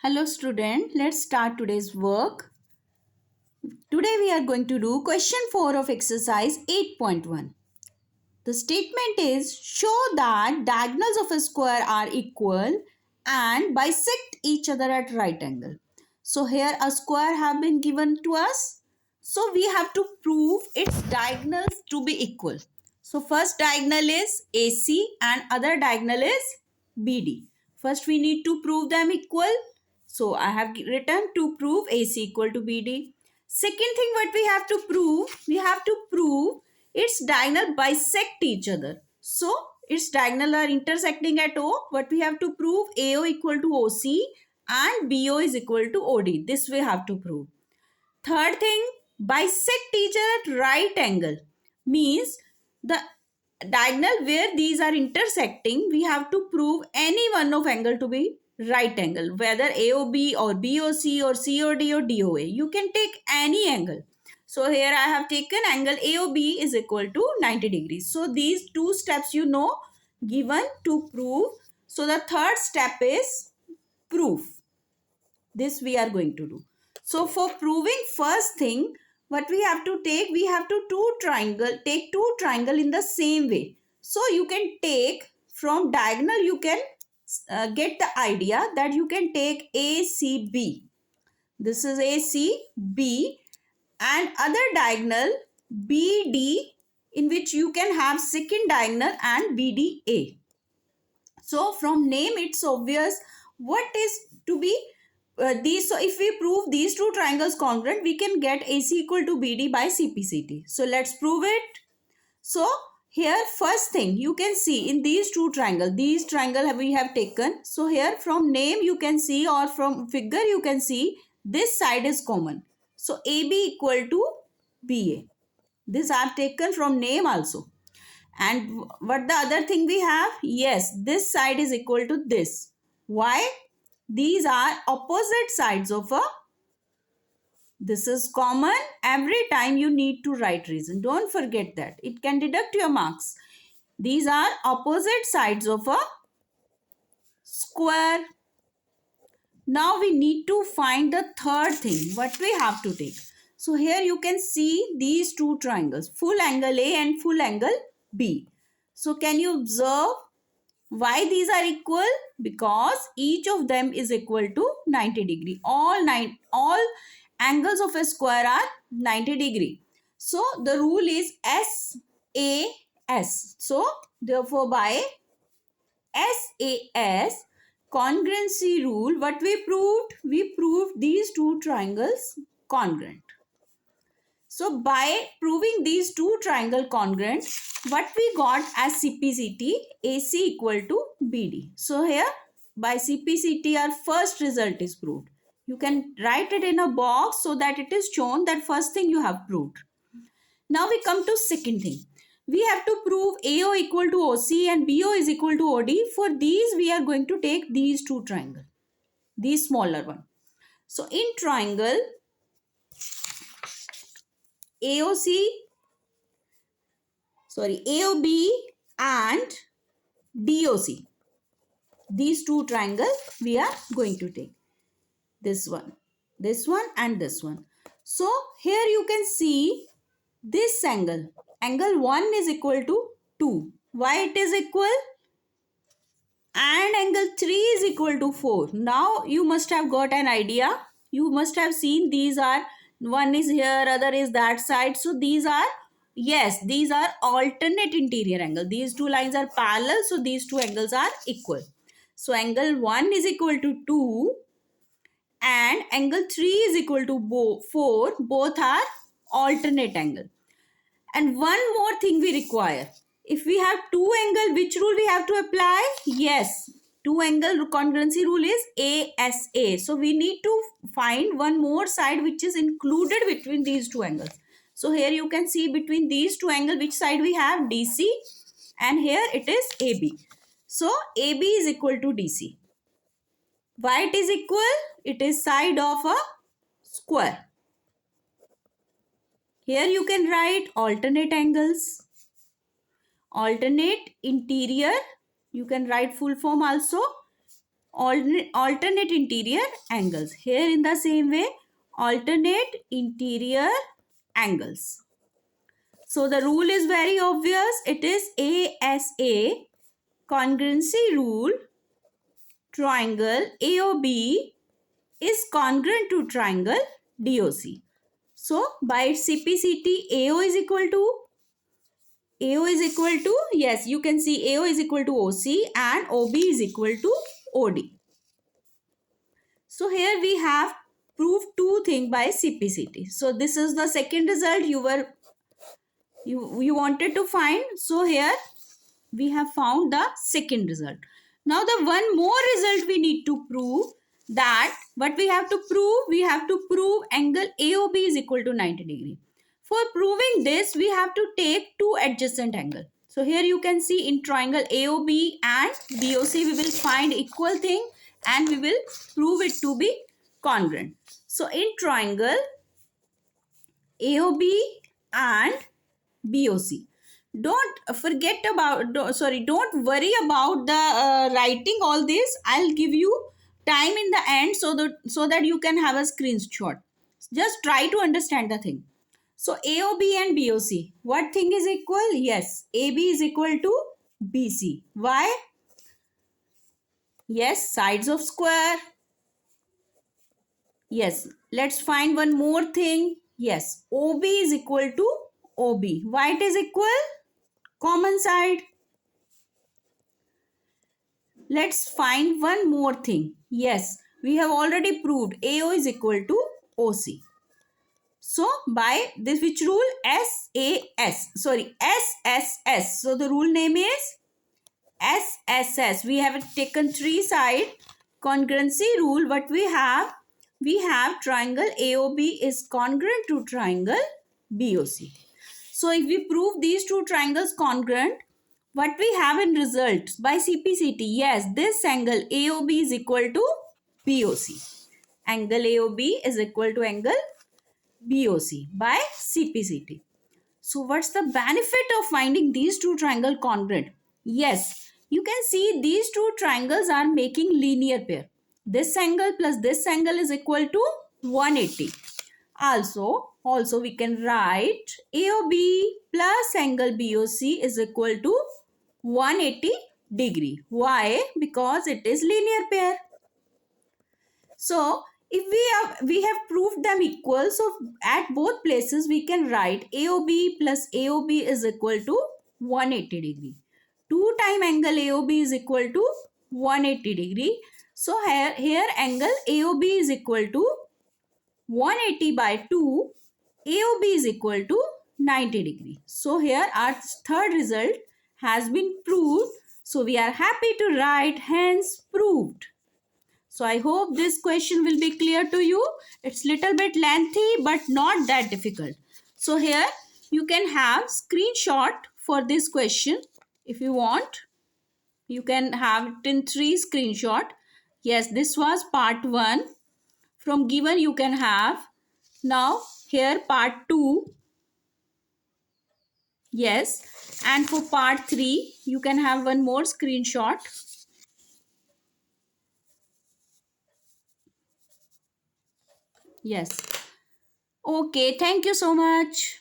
Hello student, let's start today's work. Today we are going to do question 4 of exercise 8.1. The statement is show that diagonals of a square are equal and bisect each other at right angle. So here a square have been given to us. So we have to prove its diagonals to be equal. So first diagonal is AC and other diagonal is BD. First we need to prove them equal. So I have written to prove AC equal to BD. Second thing what we have to prove its diagonal bisect each other. So its diagonal are intersecting at O. What we have to prove AO equal to OC and BO is equal to OD. This we have to prove. Third thing, bisect each other at right angle means the diagonal where these are intersecting, we have to prove any one of angle to be right angle, whether AOB or BOC or COD or DOA. You can take any angle. So here I have taken angle AOB is equal to 90 degrees. So these two steps given to prove. So the third step is proof. This we are going to do. So for proving first thing, what we have to take, we have to take two triangle in the same way. So you can take from diagonal, you can get the idea that you can take ACB. This is ACB and other diagonal BD, in which you can have second diagonal and BDA. So from name it's obvious what is to be these. So if we prove these two triangles congruent, we can get AC equal to BD by CPCT. So let's prove it. So here first thing you can see in these two triangles, these triangle we have taken. So here from name you can see or from figure you can see this side is common. So AB equal to BA. This I have taken from name also. And what the other thing we have? Yes, this side is equal to this. Why? These are opposite sides of a. This is common. Every time you need to write reason. Don't forget that. It can deduct your marks. These are opposite sides of a square. Now we need to find the third thing. What we have to take. So here you can see these two triangles. Full angle A and full angle B. So can you observe why these are equal? Because each of them is equal to 90 degree. All angles of a square are 90 degree. So the rule is SAS. So therefore by SAS congruency rule, what we proved? We proved these two triangles congruent. So by proving these two triangle congruent, what we got as CPCT, AC equal to BD. So here by CPCT our first result is proved. You can write it in a box so that it is shown that first thing you have proved. Now we come to second thing. We have to prove AO equal to OC and BO is equal to OD. For these we are going to take these two triangles, these smaller one. So in triangle AOB and DOC. These two triangles we are going to take. This one and this one. So here you can see this angle. Angle 1 is equal to 2. Why it is equal? And angle 3 is equal to 4. Now you must have got an idea. You must have seen these are, one is here, other is that side. So these are, yes, these are alternate interior angle. These two lines are parallel. So these two angles are equal. So angle 1 is equal to 2 and angle 3 is equal to 4. Both are alternate angle. And one more thing we require. If we have two angle, which rule we have to apply? Yes, two angle congruency rule is ASA. So we need to find one more side which is included between these two angles. So here you can see between these two angles which side we have? DC, and here it is AB. So AB is equal to DC. Why it is equal? It is side of a square. Here you can write alternate angles, alternate interior. You can write full form also. alternate interior angles. Here in the same way, alternate interior angles. So the rule is very obvious. It is ASA, congruency rule. Triangle AOB is congruent to triangle DOC. So by its CPCT, AO is equal to, yes, you can see AO is equal to OC and OB is equal to OD. So here we have proved two things by CPCT. So this is the second result you wanted to find. So here we have found the second result. Now the one more result we need to prove, that what we have to prove angle AOB is equal to 90 degree. For proving this, we have to take two adjacent angle. So here you can see in triangle AOB and BOC we will find equal thing and we will prove it to be congruent. So in triangle AOB and BOC, don't worry about the writing all this. I'll give you time in the end so that you can have a screenshot. Just try to understand the thing. So AOB and BOC, what thing is equal? Yes, AB is equal to BC. Why? Yes, sides of square. Yes, let's find one more thing. Yes, OB is equal to OB. Why it is equal? Common side. Let's find one more thing. Yes, we have already proved AO is equal to OC. So by this which rule? SSS. So the rule name is SSS. We have taken three side congruency rule. What we have? We have triangle AOB is congruent to triangle BOC. So if we prove these two triangles congruent, what we have in result by CPCT? Yes, this angle AOB is equal to BOC. Angle AOB is equal to angle BOC by CPCT. So what's the benefit of finding these two triangles congruent? Yes, you can see these two triangles are making linear pair. This angle plus this angle is equal to 180. Also we can write AOB plus angle BOC is equal to 180 degree. Why? Because it is linear pair. So if we have proved them equal, so at both places we can write AOB plus AOB is equal to 180 degree. 2 times angle AOB is equal to 180 degree. So here angle AOB is equal to 180 by 2. AOB is equal to 90 degree. So here our third result has been proved. So we are happy to write hence proved. So I hope this question will be clear to you. It's little bit lengthy but not that difficult. So here you can have screenshot for this question if you want. You can have it in 3 screenshot. Yes, this was part 1. From given you can have. Now here part 2. Yes, and for part 3 you can have one more screenshot. Yes. Okay, thank you so much.